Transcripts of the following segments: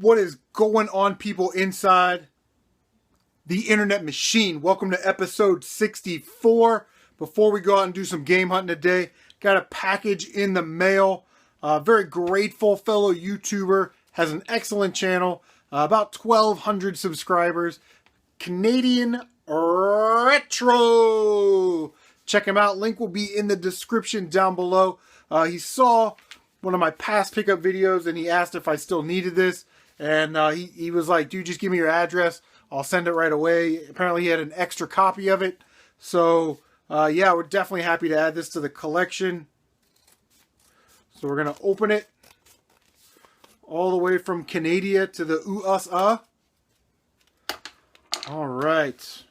What is going on, people inside the internet machine? Welcome to episode 64. Before we go out and do some game hunting today, got a package in the mail. Very grateful fellow YouTuber, has an excellent channel, about 1,200 subscribers. Canadian Retro. Check him out. Link will be in the description down below. He saw one of my past pickup videos and he asked if I still needed this. And he was like, dude, just give me your address. I'll send it right away. Apparently he had an extra copy of it. So, yeah, we're definitely happy to add this to the collection. So we're going to open it all the way from Canada to the USA. All right.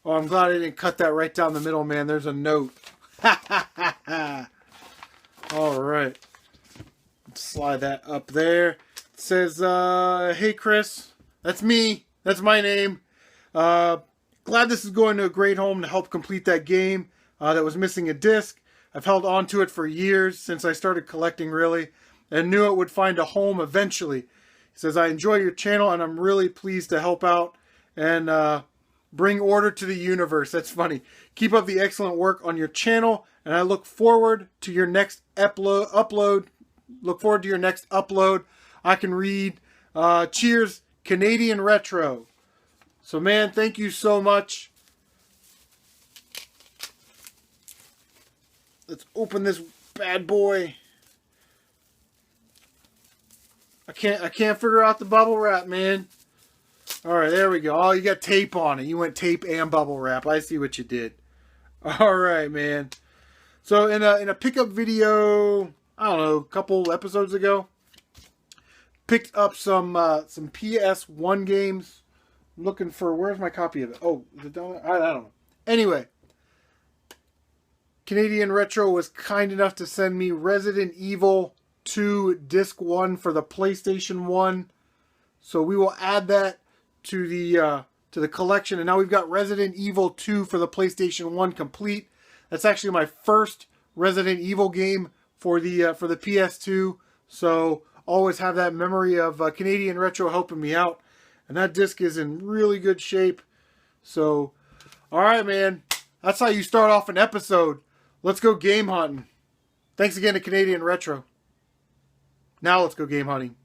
Oh, I'm glad I didn't cut that right down the middle, man. There's a note. All right. Slide that up there. It says, hey Chris, that's me. That's my name. Glad this is going to a great home to help complete that game that was missing a disc. I've held on to it for years, since I started collecting really, and knew it would find a home eventually. He says, I enjoy your channel and I'm really pleased to help out and bring order to the universe. That's funny. Keep up the excellent work on your channel and I look forward to your next upload. Look forward to your next upload. I can read. Cheers, Canadian Retro. So, man, thank you so much. Let's open this bad boy. I can't figure out the bubble wrap, man. All right, there we go. Oh, you got tape on it. You went tape and bubble wrap. I see what you did. All right, man. So, in a pickup video, I don't know, a couple episodes ago, picked up some PS1 games. I'm looking for, where's my copy of it? Oh, is it down there? I don't know. Anyway, Canadian Retro was kind enough to send me Resident Evil 2 Disc 1 for the PlayStation 1. So we will add that to the collection. And now we've got Resident Evil 2 for the PlayStation 1 complete. That's actually my first Resident Evil game for the PS2, so always have that memory of Canadian Retro helping me out, and that disc is in really good shape. So, all right, man, that's how you start off an episode. Let's go game hunting. Thanks again to Canadian Retro. Now let's go game hunting.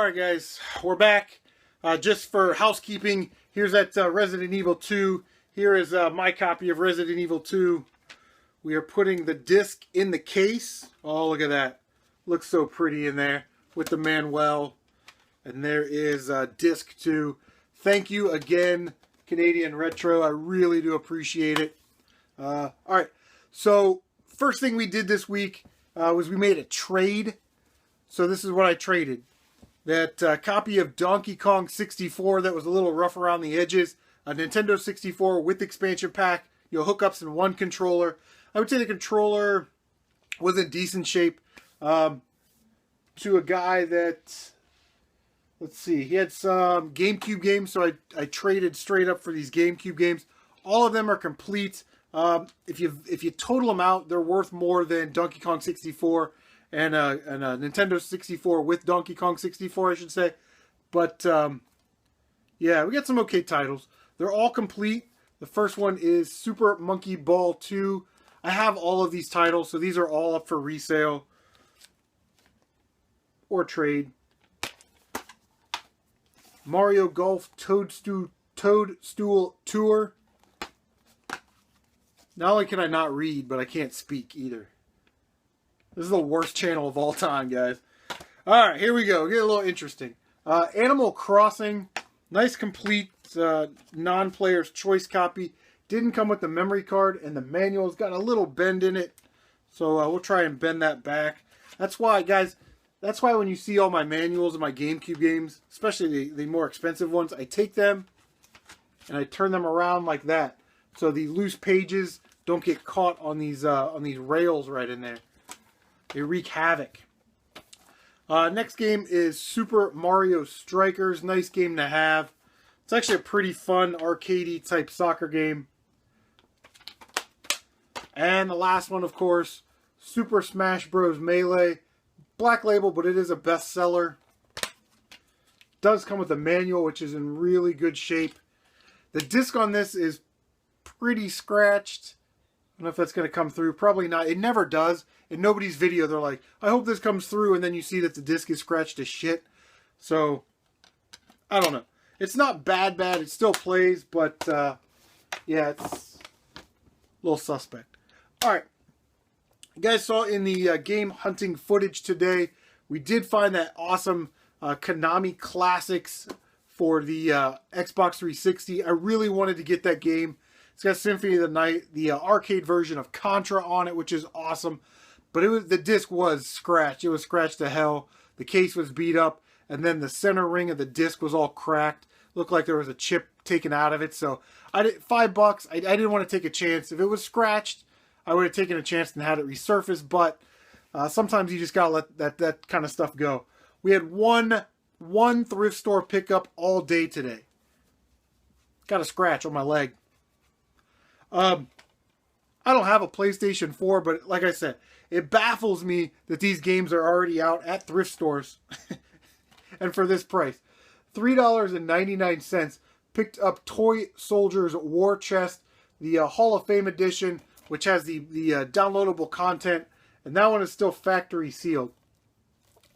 Alright guys, we're back. Just for housekeeping, here's that Resident Evil 2. Here is my copy of Resident Evil 2. We are putting the disc in the case. Oh, look at that. Looks so pretty in there with the Manuel. And there is disc 2. Thank you again, Canadian Retro. I really do appreciate it. Alright, so first thing we did this week was we made a trade. So this is what I traded. That copy of Donkey Kong 64 that was a little rough around the edges. A Nintendo 64 with expansion pack. You know, hookups in one controller. I would say the controller was in decent shape. To a guy that, let's see, he had some GameCube games, so I traded straight up for these GameCube games. All of them are complete. If you total them out, they're worth more than Donkey Kong 64 and a Nintendo 64 with Donkey Kong 64, I should say. But yeah, we got some okay titles. They're all complete. The first one is Super Monkey Ball 2. I have all of these titles, so these are all up for resale or trade. Mario Golf Toadstool Tour. Not only can I not read, but I can't speak either. This is the worst channel of all time, guys. Alright, here we go. Get a little interesting. Animal Crossing. Nice, complete non-player's choice copy. Didn't come with the memory card, and the manual's got a little bend in it. So we'll try and bend that back. That's why, guys, that's why when you see all my manuals of my GameCube games, especially the more expensive ones, I take them and I turn them around like that. So the loose pages don't get caught on these rails right in there. They wreak havoc. Next game is Super Mario Strikers. Nice game to have. It's actually a pretty fun arcadey type soccer game. And the last one, of course, Super Smash Bros. Melee. Black label, but it is a bestseller. Does come with a manual, which is in really good shape. The disc on this is pretty scratched. I don't know if that's going to come through. Probably not. It never does. In nobody's video, they're like, I hope this comes through, and then you see that the disc is scratched as shit. So, I don't know. It's not bad. It still plays, but, yeah, it's a little suspect. Alright. You guys saw in the game hunting footage today, we did find that awesome Konami Classics for the Xbox 360. I really wanted to get that game. It's got Symphony of the Night, the arcade version of Contra on it, which is awesome. But the disc was scratched. It was scratched to hell. The case was beat up, and then the center ring of the disc was all cracked. Looked like there was a chip taken out of it. So I did $5. I didn't want to take a chance. If it was scratched, I would have taken a chance and had it resurfaced. But sometimes you just gotta let that kind of stuff go. We had one thrift store pickup all day today. Got a scratch on my leg. I don't have a PlayStation 4, but like I said, it baffles me that these games are already out at thrift stores. And for this price. $3.99. Picked up Toy Soldiers War Chest, the Hall of Fame edition, which has the downloadable content. And that one is still factory sealed.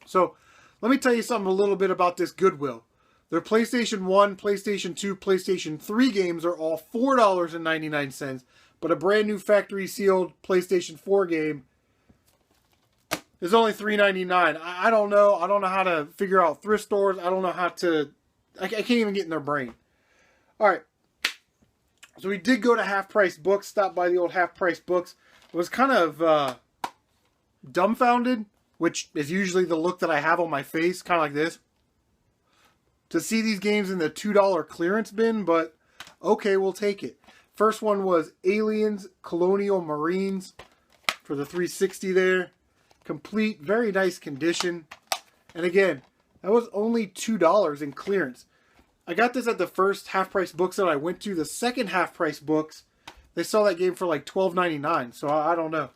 So, let me tell you something a little bit about this Goodwill. Their PlayStation 1, PlayStation 2, PlayStation 3 games are all $4.99, but a brand new factory sealed PlayStation 4 game is only $3.99. I don't know. I don't know how to figure out thrift stores. I don't know how to... I can't even get in their brain. Alright. So we did go to Half Price Books, stopped by the old Half Price Books. I was kind of dumbfounded, which is usually the look that I have on my face, kind of like this, to see these games in the $2 clearance bin, but okay, we'll take it. First one was Aliens Colonial Marines for the 360 there. Complete, very nice condition. And again, that was only $2 in clearance. I got this at the first Half Price Books that I went to. The second Half Price Books, they sell that game for like $12.99, so I don't know.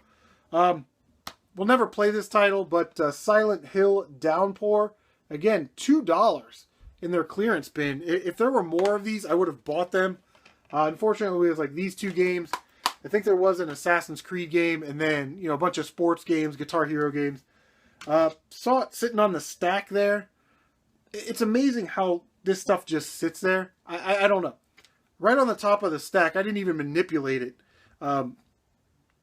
We'll never play this title, but Silent Hill Downpour, again, $2 in their clearance bin. If there were more of these, I would have bought them. Unfortunately, it was like these two games. I think there was an Assassin's Creed game, and then, you know, a bunch of sports games, Guitar Hero games. Saw it sitting on the stack there. it's amazing how this stuff just sits there. I don't know. Right on the top of the stack, I didn't even manipulate it.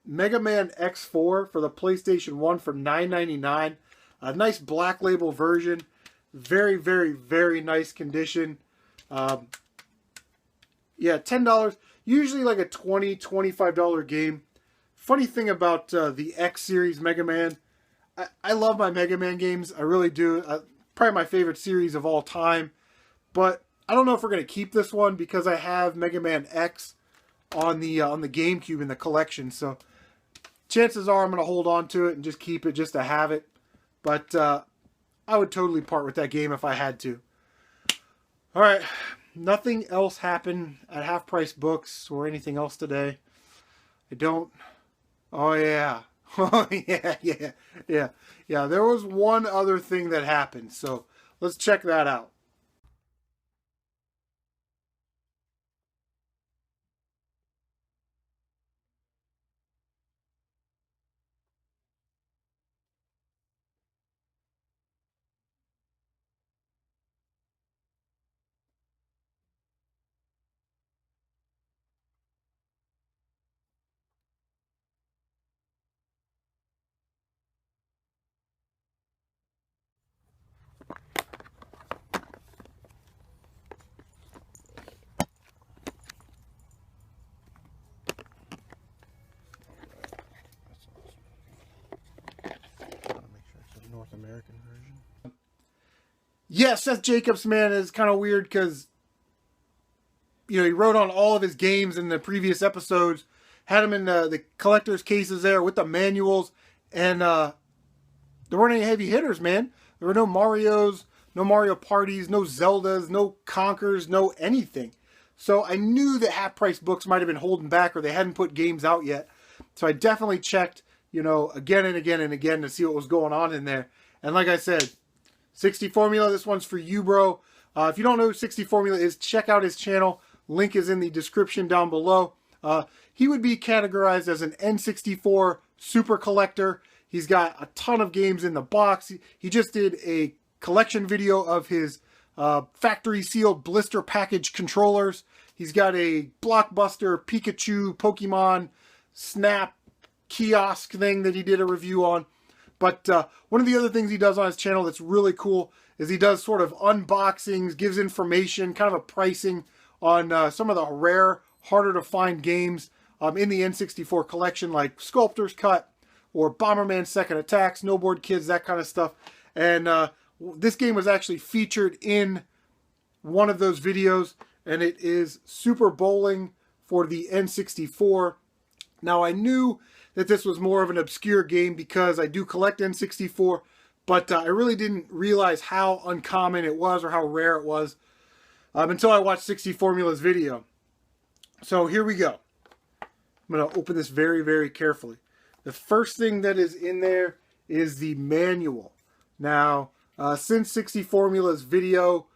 Mega Man X4 for the PlayStation 1 for $9.99. A nice black label version. Very, very, very nice condition. Yeah, $10. Usually like a $20, $25 game. Funny thing about the X series Mega Man, I love my Mega Man games. I really do. Probably my favorite series of all time. But I don't know if we're going to keep this one because I have Mega Man X on the GameCube in the collection. So chances are I'm going to hold on to it and just keep it just to have it. But I would totally part with that game if I had to. All right. Nothing else happened at Half Price Books or anything else today. I don't... Oh, yeah. Oh, yeah. There was one other thing that happened. So let's check that out. North American version. Yeah, Seth Jacobs, man, is kind of weird because, you know, he wrote on all of his games in the previous episodes, had them in the collector's cases there with the manuals, and there weren't any heavy hitters, man. There were no Marios, no Mario Parties, no Zeldas, no Conkers, no anything. So I knew that Half Price Books might have been holding back or they hadn't put games out yet. So I definitely checked, you know, again and again and again to see what was going on in there. And like I said, 60 Formula, this one's for you, bro. If you don't know who 60 Formula is, check out his channel. Link is in the description down below. He would be categorized as an N64 super collector. He's got a ton of games in the box. He just did a collection video of his factory sealed blister package controllers. He's got a Blockbuster Pikachu Pokemon Snap kiosk thing that he did a review on. But one of the other things he does on his channel that's really cool is he does sort of unboxings, gives information, kind of a pricing on some of the rare, harder to find games in the N64 collection, like Sculptor's Cut or Bomberman Second Attack, Snowboard Kids, that kind of stuff. And this game was actually featured in one of those videos, and it is Super Bowling for the N64. Now, I knew that this was more of an obscure game because I do collect N64, but I really didn't realize how uncommon it was or how rare it was until I watched 60 Formula's video. So here we go. I'm going to open this very, very carefully. The first thing that is in there is the manual. Now, since 60 Formula's video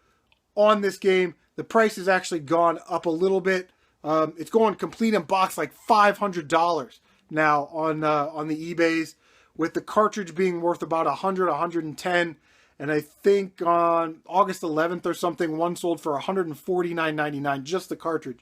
on this game, the price has actually gone up a little bit. It's going complete in box like $500 now on the eBays, with the cartridge being worth about $100, $110, and I think on August 11th or something, one sold for $149.99, just the cartridge.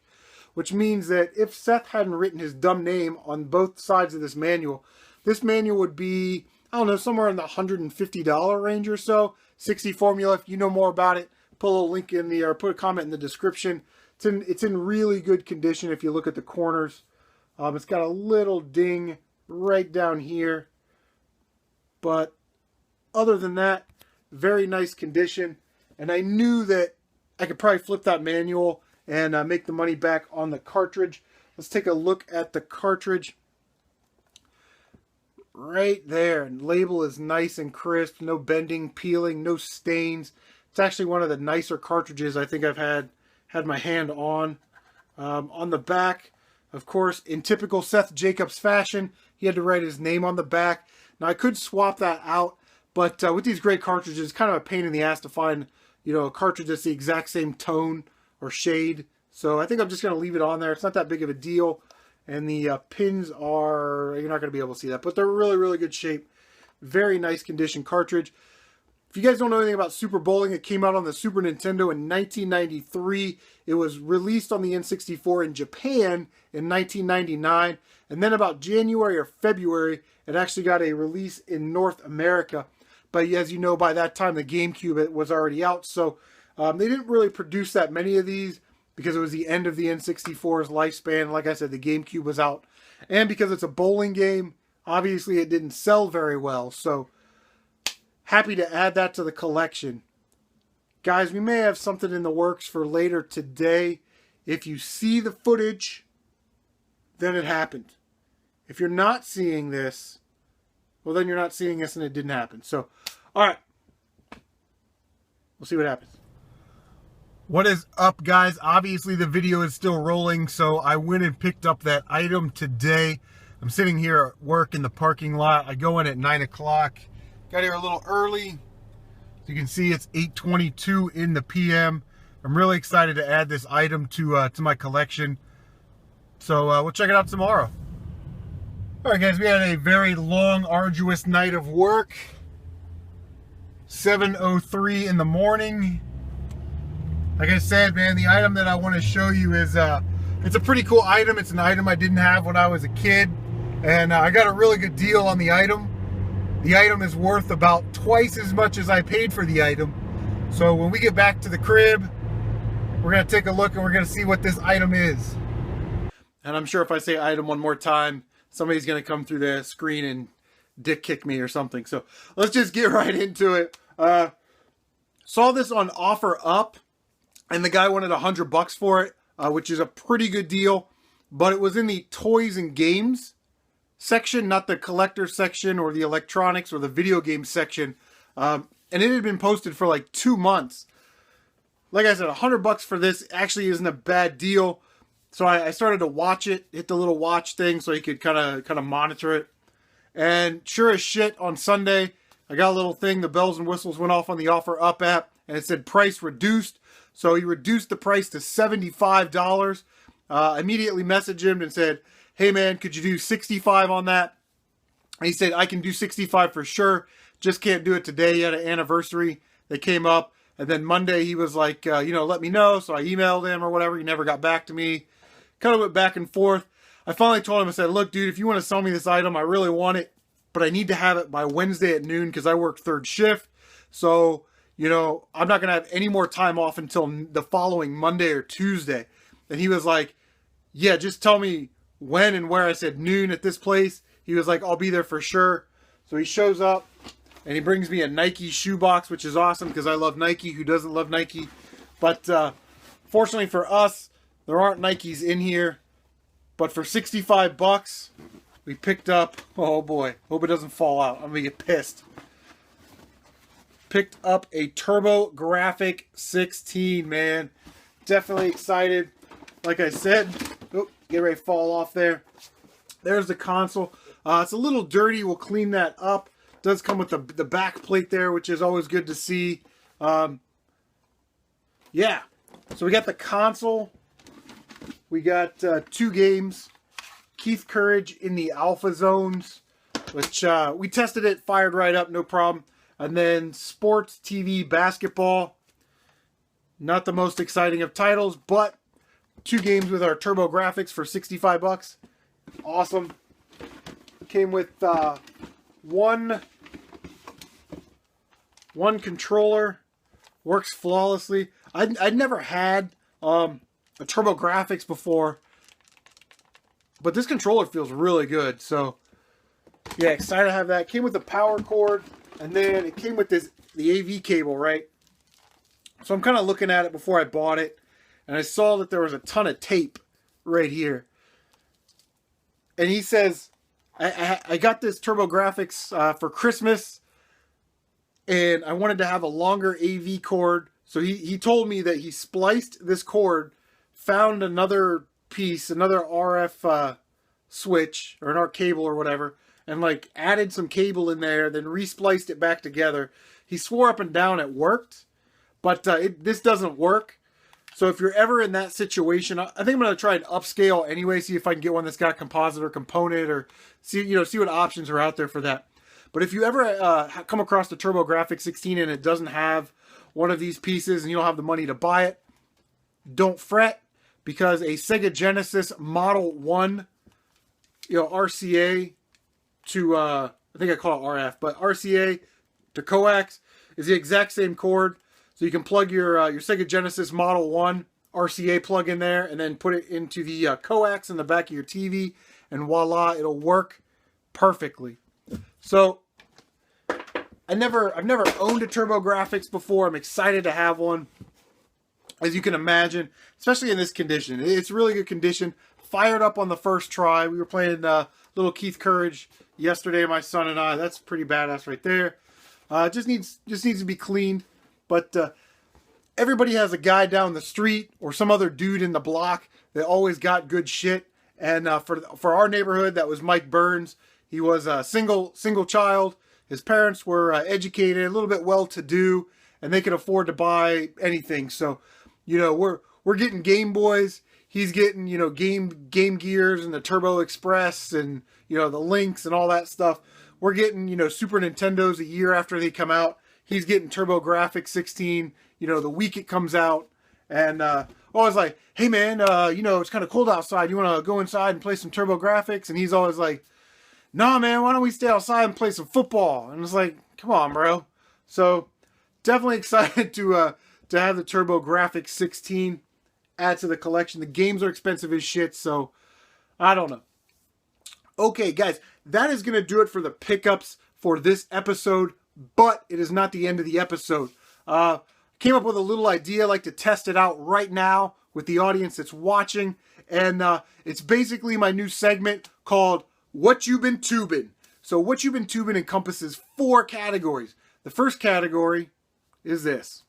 Which means that if Seth hadn't written his dumb name on both sides of this manual would be, I don't know, somewhere in the $150 range or so. 60 Formula, if you know more about it, put a little link in the, or put a comment in the description. It's in really good condition if you look at the corners. It's got a little ding right down here. But other than that, very nice condition. And I knew that I could probably flip that manual and make the money back on the cartridge. Let's take a look at the cartridge. Right there. And label is nice and crisp. No bending, peeling, no stains. It's actually one of the nicer cartridges I think I've had my hand on. On the back, of course, in typical Seth Jacobs fashion, he had to write his name on the back. Now, I could swap that out, but with these great cartridges, it's kind of a pain in the ass to find, you know, a cartridge that's the exact same tone or shade. So I think I'm just going to leave it on there. It's not that big of a deal. And the pins are, you're not going to be able to see that, but they're really, really good shape. Very nice condition cartridge. If you guys don't know anything about Super Bowling, it came out on the Super Nintendo in 1993. It was released on the N64 in Japan in 1999. And then about January or February, it actually got a release in North America. But as you know, by that time, the GameCube was already out. So they didn't really produce that many of these because it was the end of the N64's lifespan. Like I said, the GameCube was out. And because it's a bowling game, obviously it didn't sell very well. So happy to add that to the collection. Guys, we may have something in the works for later today. If you see the footage, then it happened. If you're not seeing this, well, then you're not seeing this and it didn't happen. So, all right. We'll see what happens. What is up, guys? Obviously, the video is still rolling, so I went and picked up that item today. I'm sitting here at work in the parking lot. I go in at 9 o'clock. Got here a little early. As you can see, it's 8:22 in the PM. I'm really excited to add this item to my collection. So we'll check it out tomorrow. All right, guys, we had a very long, arduous night of work. 7:03 in the morning. Like I said, man, the item that I want to show you is, it's a pretty cool item. It's an item I didn't have when I was a kid. And I got a really good deal on the item. The item is worth about twice as much as I paid for the item. So when we get back to the crib, we're going to take a look and we're going to see what this item is. And I'm sure if I say item one more time, somebody's going to come through the screen and dick kick me or something. So let's just get right into it. Saw this on OfferUp, and the guy wanted $100 for it, which is a pretty good deal. But it was in the toys and games section, not the collector section or the electronics or the video game section. And it had been posted for like 2 months. Like I said, $100 for this actually isn't a bad deal. So I started to watch it, hit the little watch thing so you could kind of monitor it. And sure as shit, on Sunday, I got a little thing, the bells and whistles went off on the OfferUp app, and it said price reduced. So he reduced the price to $75. I immediately messaged him and said, hey man, could you do 65 on that? And he said, I can do 65 for sure. Just can't do it today. He had an anniversary that came up. And then Monday he was like, let me know. So I emailed him or whatever. He never got back to me. Kind of went back and forth. I finally told him, I said, look, dude, if you want to sell me this item, I really want it. But I need to have it by Wednesday at noon because I work third shift. So, I'm not going to have any more time off until the following Monday or Tuesday. And he was like, yeah, just tell me when and where. I said noon at this place. He was like, I'll be there for sure. So he shows up and he brings me a Nike shoebox, which is awesome because I love Nike. Who doesn't love Nike? But fortunately for us, there aren't Nikes in here. But for $65, we picked up, oh boy, hope it doesn't fall out. I'm going to get pissed. Picked up a TurboGrafx 16, man. Definitely excited. Like I said, get ready to fall off there. There's the console. It's a little dirty. We'll clean that up. It does come with the back plate there, which is always good to see. Yeah. So we got the console. We got 2 games. Keith Courage in the Alpha Zones, which we tested it, fired right up, no problem. And then Sports TV Basketball. Not the most exciting of titles, but 2 games with our TurboGrafx for $65. Awesome. Came with one controller. Works flawlessly. I'd never had a TurboGrafx before, but this controller feels really good. So yeah, excited to have that. Came with the power cord, and then it came with the AV cable, right? So I'm kind of looking at it before I bought it, and I saw that there was a ton of tape right here. And he says, I got this TurboGrafx for Christmas, and I wanted to have a longer AV cord. So he told me that he spliced this cord, found another piece, another RF switch, or an ARC cable or whatever, and like added some cable in there, then respliced it back together. He swore up and down it worked, but this doesn't work. So if you're ever in that situation, I think I'm going to try and upscale anyway, see if I can get one that's got composite or component, or see what options are out there for that. But if you ever come across the TurboGrafx 16 and it doesn't have one of these pieces and you don't have the money to buy it, don't fret, because a Sega Genesis Model 1, RCA to, I think I call it RF, but RCA to coax is the exact same cord. So you can plug your Sega Genesis Model 1 RCA plug in there and then put it into the coax in the back of your TV, and voila, it'll work perfectly. So I've never owned a TurboGrafx before. I'm excited to have one. As you can imagine, especially in this condition. It's really good condition. Fired up on the first try. We were playing little Keith Courage yesterday, my son and I. That's pretty badass right there. Just needs to be cleaned. But everybody has a guy down the street or some other dude in the block that always got good shit. And for our neighborhood, that was Mike Burns. He was a single child. His parents were educated, a little bit well-to-do, and they could afford to buy anything. So, we're getting Game Boys. He's getting, Game Gears and the Turbo Express and, the Lynx and all that stuff. We're getting, Super Nintendos a year after they come out. He's getting TurboGrafx 16, the week it comes out. And I was like, hey, man, it's kind of cold outside. You want to go inside and play some TurboGrafx? And he's always like, nah, man, why don't we stay outside and play some football? And it's like, come on, bro. So definitely excited to have the TurboGrafx 16 add to the collection. The games are expensive as shit, so I don't know. Okay, guys, that is going to do it for the pickups for this episode, but it is not the end of the episode. Came up with a little idea. I like to test it out right now with the audience that's watching, and it's basically my new segment called What You Been Tubing. So What You Been Tubing encompasses 4 categories. The first category is this.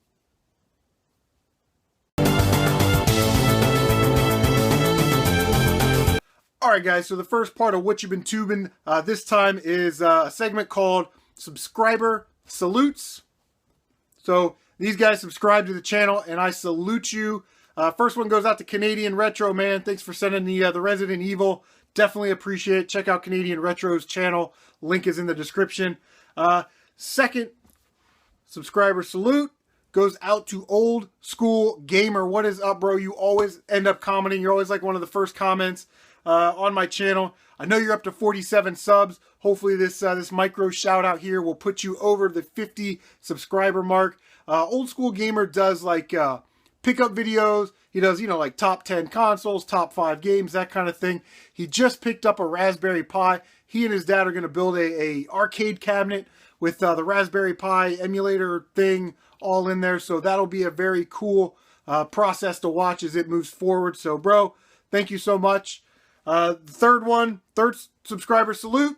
Alright guys, so the first part of What You've Been Tubing this time is a segment called Subscriber Salutes. So these guys subscribe to the channel and I salute you. First one goes out to Canadian Retro, man. Thanks for sending the Resident Evil. Definitely appreciate it. Check out Canadian Retro's channel. Link is in the description. Second subscriber salute goes out to OldSkoolGamer. What is up, bro? You always end up commenting. You're always like one of the first comments on my channel. I know you're up to 47 subs. Hopefully this micro shout out here will put you over the 50 subscriber mark. OldSkoolGamer does like pickup videos. He does, like top 10 consoles, top 5 games, that kind of thing. He just picked up a Raspberry Pi. He and his dad are going to build a arcade cabinet with the Raspberry Pi emulator thing all in there. So that'll be a very cool process to watch as it moves forward. So, bro, thank you so much. Third subscriber salute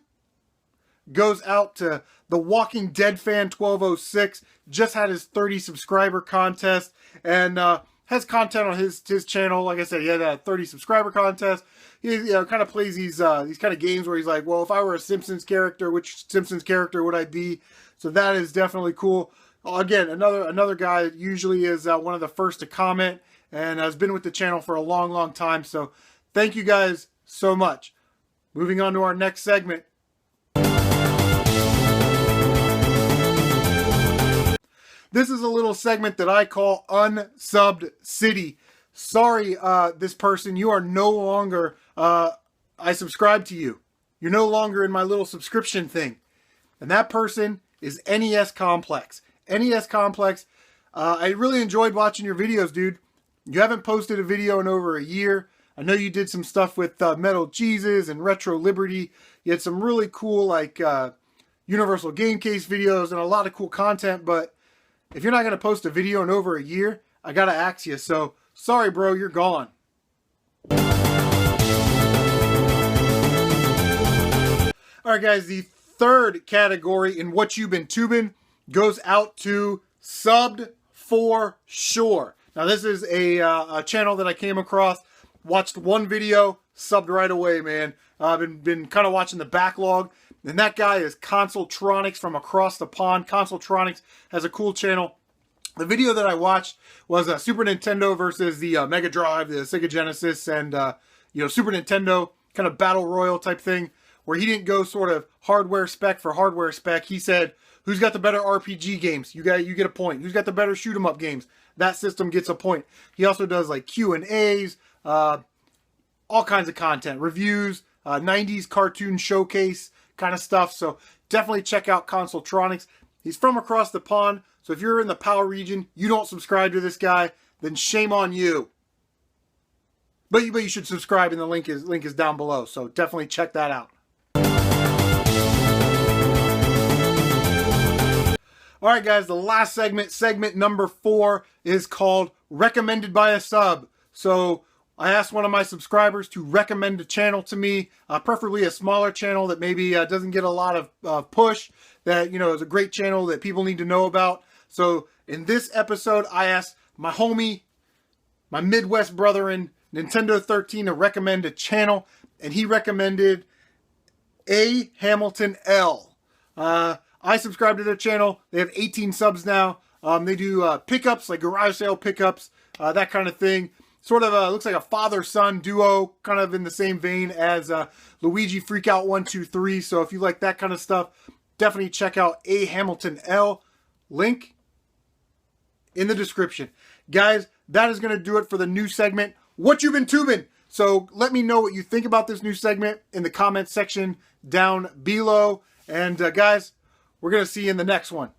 goes out to the Walking Dead fan 1206. Just had his 30 subscriber contest and has content on his channel. Like I said, he had a 30 subscriber contest. He kind of plays these kind of games where he's like, well, if I were a Simpsons character, which Simpsons character would I be? So that is definitely cool. Again, another guy that usually is one of the first to comment and has been with the channel for a long, long time. So thank you guys so much. Moving on to our next segment. This is a little segment that I call Unsubbed City. Sorry, this person, you are no longer, I subscribe to you. You're no longer in my little subscription thing. And that person is NES Complex. NES Complex, I really enjoyed watching your videos, dude. You haven't posted a video in over a year. I know you did some stuff with Metal Jesus and Retro Liberty. You had some really cool, like, Universal Game Case videos and a lot of cool content, but if you're not going to post a video in over a year, I got to ask you. So, sorry, bro, you're gone. Alright, guys, the third category in What You've Been Tubing goes out to Subbed for Sure. Now, this is a channel that I came across. Watched one video, subbed right away, man. I've been kind of watching the backlog. And that guy is Consoltronix from across the pond. Consoltronix has a cool channel. The video that I watched was Super Nintendo versus the Mega Drive, the Sega Genesis, and Super Nintendo kind of battle royal type thing. where he didn't go sort of hardware spec for hardware spec. He said, who's got the better RPG games? You get a point. Who's got the better shoot 'em up games? That system gets a point. He also does like Q&As, all kinds of content, reviews, 90s cartoon showcase kind of stuff. So definitely check out Consoltronix. He's from across the pond. So if you're in the PAL region, you don't subscribe to this guy, then shame on you. But you should subscribe, and the link is down below. So definitely check that out. All right, guys, the last segment number 4, is called Recommended by a Sub. So I asked one of my subscribers to recommend a channel to me, preferably a smaller channel that maybe doesn't get a lot of push, that, you know, is a great channel that people need to know about. So in this episode, I asked my homie, my Midwest brother in Nintendo 13, to recommend a channel, and he recommended AHamiltonL. I subscribe to their channel. They have 18 subs now. They do pickups, like garage sale pickups, that kind of thing. Sort of looks like a father-son duo, kind of in the same vein as Luigi Freakout 123. So if you like that kind of stuff, definitely check out AHamiltonL. Link in the description. Guys, that is going to do it for the new segment, What You Been Tubing? So let me know what you think about this new segment in the comment section down below. And guys, we're going to see you in the next one.